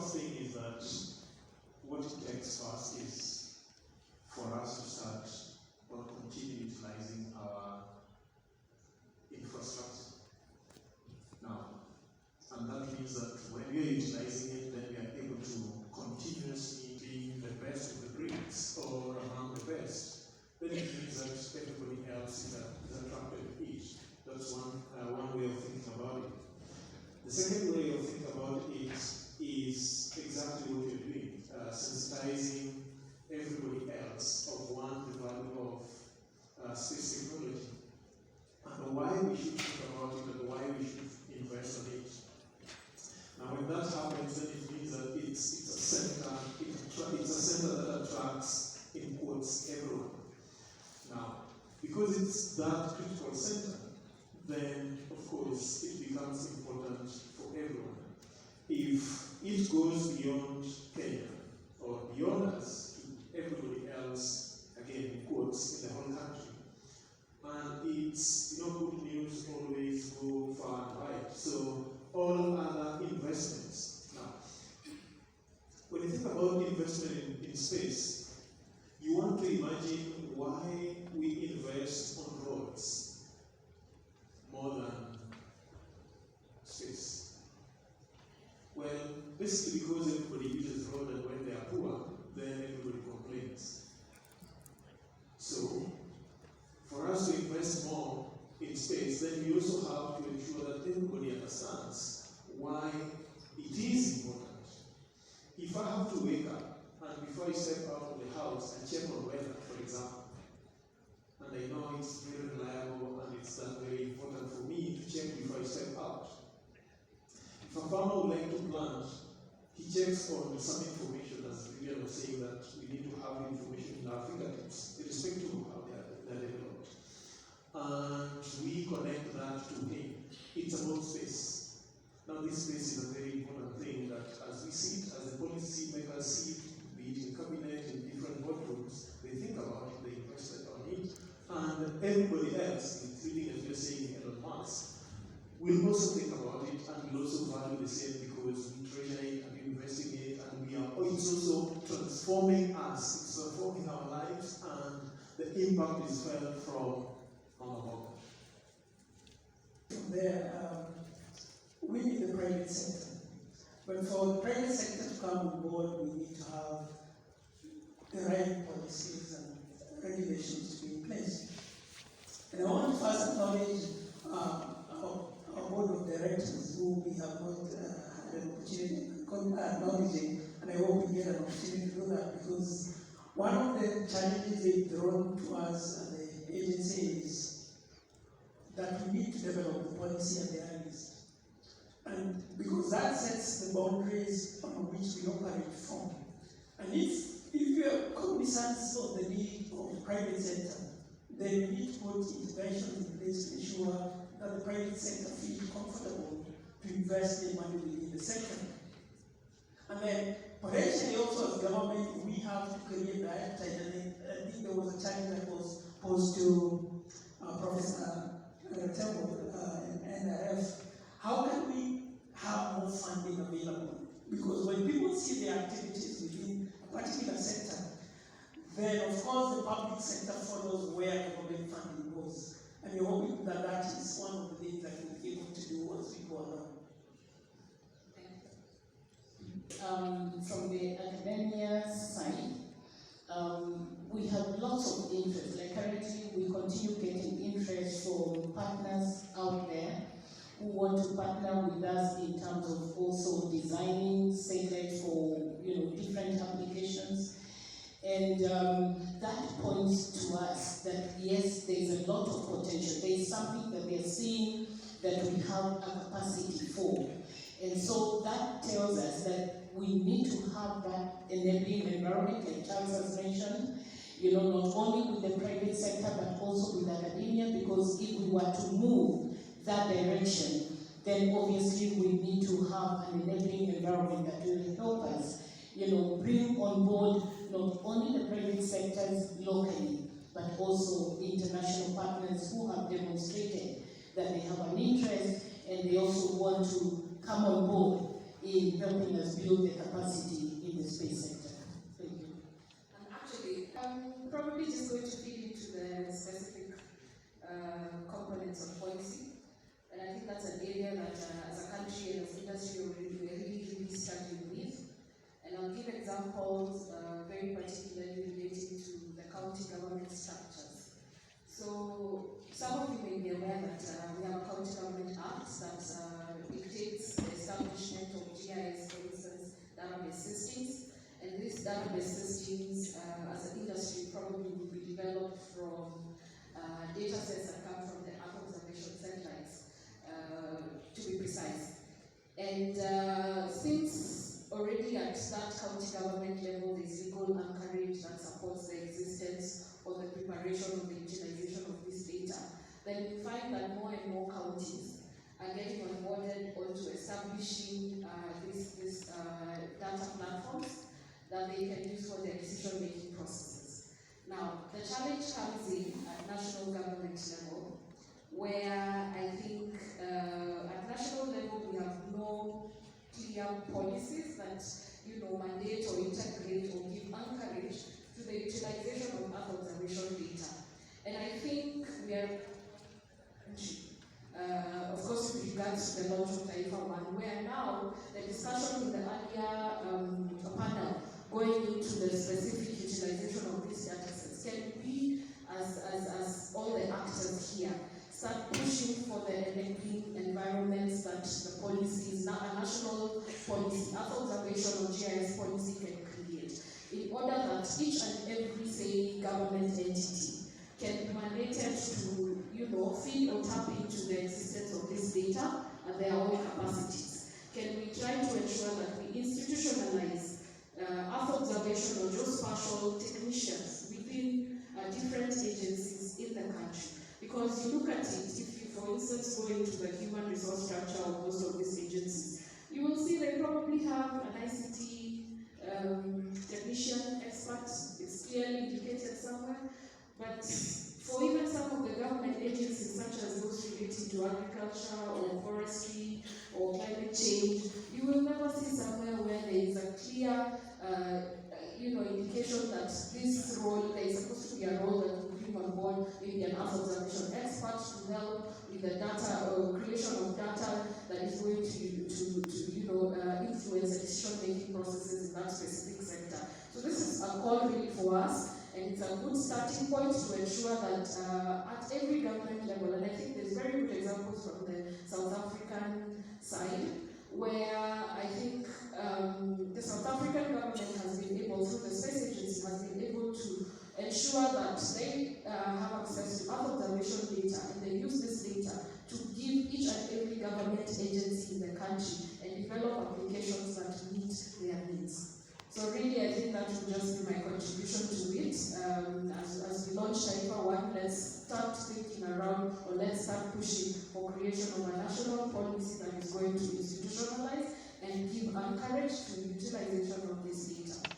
first thing is that what it takes first is for us to start or continue utilizing our infrastructure. Now, and that means that when we are utilizing it, then we are able to continuously be the best of the breeds or among the best. Then it means that everybody else is attracted to it. That's one way of thinking about it. The second way of thinking about it is exactly what you're doing, sensitizing everybody else of the value of space technology, and why we should think about it and why we should invest in it. Now, when that happens, then it means that it's a center that attracts, in quotes, everyone. Now, because it's that critical center, then of course it becomes important for everyone. If it goes beyond Kenya or beyond us to everybody else, again in quotes, in the whole country, and it's good news always go far and wide. So all other investments. Now, when you think about investment in space, you want to imagine why we invest on roads more than space. Well, basically because everybody uses road, and when they are poor, then everybody complains. So, for us to invest more in space, then we also have to ensure that everybody understands why it is important. If I have to wake up and before I step out of the house and check on weather, for example, and I know it's very reliable and it's very important for me to check before I step out. If a farmer would like to plant, he checks on some information, as Vivian was saying, that we need to have information in our fingertips, irrespective of how they are developed. And we connect that to him. It's about space. Now, this space is a very important thing that as we see it, as the policy makers see it, be it in cabinet, in different boardrooms, they think about it, they invest on it, and everybody else, including, as you're saying, Elon Musk, will also think about it and will also value the same because we treasure it and we investigate, and it's also transforming us, it's transforming our lives, and the impact is felt from above. From there, we need the private sector. But for the private sector to come on board, we need to have the right policies and regulations to be in place. And I want to first acknowledge our board of directors, who we have not had an opportunity of acknowledging, and I hope we get an opportunity to do that, because one of the challenges they've thrown to us and the agency is that we need to develop the policy at the earliest. And because that sets the boundaries on which we operate from. And if you are cognizant of the need of the private sector, then we need to put interventions in place to ensure that the private sector feels comfortable to invest their money within the sector. And then potentially also as government, we have to create the appetite. And I think there was a challenge that was posed to Professor Temple in NRF. How can we have more funding available? Because when people see the activities within a particular sector, then of course the public sector follows where government funding goes. And we're hoping that that is one of the things that we'll be able to do as we go along. From the academia side, we have lots of interest. Like currently, we continue getting interest from partners out there who want to partner with us in terms of also designing satellites for different applications. And that points to us that yes, there's a lot of potential. There's something that they're seeing that we have a capacity for. And so that tells us that we need to have that enabling environment, like Charles has mentioned, not only with the private sector, but also with academia, because if we were to move that direction, then obviously we need to have an enabling environment that will help us, bring on board not only the private sectors locally, but also international partners who have demonstrated that they have an interest and they also want to come on board in helping us build build the capacity in the space sector. Thank you. And actually, I'm probably just going to feed into the specific components of policy. And I think that's an area that as a country and as industry we're really struggling with. And I'll give examples very particularly relating to the county government structures. So some of you may be aware that we have a county government act that dictates the establishment of GIS, for instance, database systems. And these database systems, as an industry, probably will be developed from data sets that come from the Earth observation satellites, to be precise. And since already at that county government level, there is legal anchorage that supports the existence or the preparation of the utilization of this data, then we find that more and more counties are getting onboarded onto establishing these data platforms that they can use for their decision-making processes. Now, the challenge comes in at national government level, where I think at national level we have no clear policies that mandate or integrate or give anchorage to the utilization of Earth observation data. And I think we are, of course, with regards to the launch of Taifa 1, where now the discussion in the earlier panel going into the specific utilization of these data sets, can we, as all the actors here, start pushing for the enabling environments that the policies, a national policy, Earth observation or GIS policy can create, in order that each and every, say, government entity can be mandated to, feed or tap into the existence of this data and their own capacities? Can we try to ensure that we institutionalize Earth observation or geospatial technicians within different agencies in the country? Because you look at it, if you, for instance, go into the human resource structure of most of these agencies, you will see they probably have an ICT technician expert. It's clearly indicated somewhere. But for even some of the government agencies, such as those relating to agriculture or forestry or climate change, you will never see somewhere where there is a clear indication that this role, there is supposed to be a role that will bring on board maybe an Earth observation expert to help with the data or creation of data that is going to influence the decision-making processes in that specific sector. So this is a call really for us, and it's a good starting point to ensure that at every government level, and I think there's very good examples from the South African side, where I think the South African government has been able, through the space agency, has been able to ensure that they have access to Earth observation data, and they use this data to give each and every government agency in the country and develop applications that meet their needs. So really, I think that will just be my contribution to it. As we launch Taifa 1, let's start thinking around, or let's start pushing for creation of a national policy that is going to institutionalize and give encourage to utilization of this data.